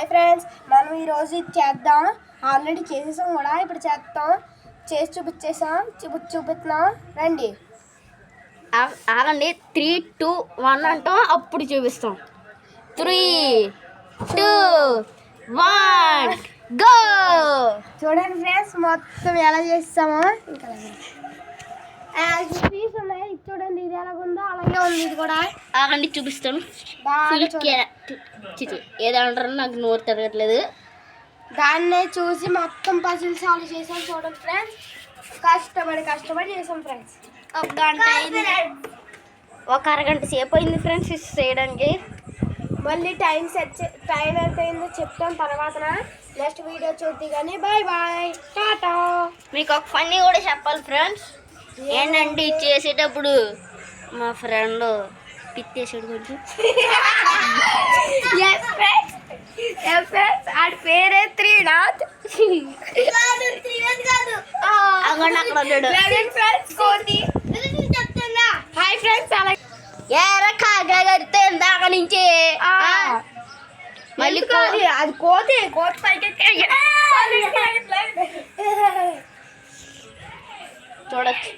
Hi friends, మనం ఈరోజు ఇది చేద్దాం. ఆల్రెడీ చేసేసాం కూడా, ఇప్పుడు చేస్తాం. చేసి చూపిస్తున్నాం. రండి. ఆగండి. 3, 2, 1 అంటాం, అప్పుడు చూపిస్తాం. 3, 2, 1 గో. చూడండి ఫ్రెండ్స్, మొత్తం ఎలా చేస్తామో. ఇంకా పీస్ ఉన్నాయి, ఇది చూడండి. ఇది ఎలాగుందో అలాగే ఉంది ఇది కూడా. ఆగండి చూపిస్తాను. బాగా ఏదంటారు, నాకు నోరు తిరగట్లేదు. దాన్నే చూసి మొత్తం పజిల్ సాల్వ్ చేసాం. చూడండి ఫ్రెండ్స్, కష్టపడి చేసాం ఫ్రెండ్స్. ఒక గంట అయింది, ఒక అరగంట సేపు అయింది ఫ్రెండ్స్ ఇది చేయడానికి. మళ్ళీ టైం ఎంత అయిందో చెప్తాం తర్వాత. నెక్స్ట్ వీడియో చూద్ది కానీ. బాయ్ టాటా. మీకు ఒక ఫన్నీ కూడా చెప్పాలి ఫ్రెండ్స్. ఏంటంటే ఇది చేసేటప్పుడు మా ఫ్రెండ్ పిత్తేసాడు కొంచెం. ఆడి పేరే త్రినాథ్. Hi friends. అలా కాగా కడితే ఇందాక నుంచి మళ్ళీ అది కోతి పైకి చూడచ్చు.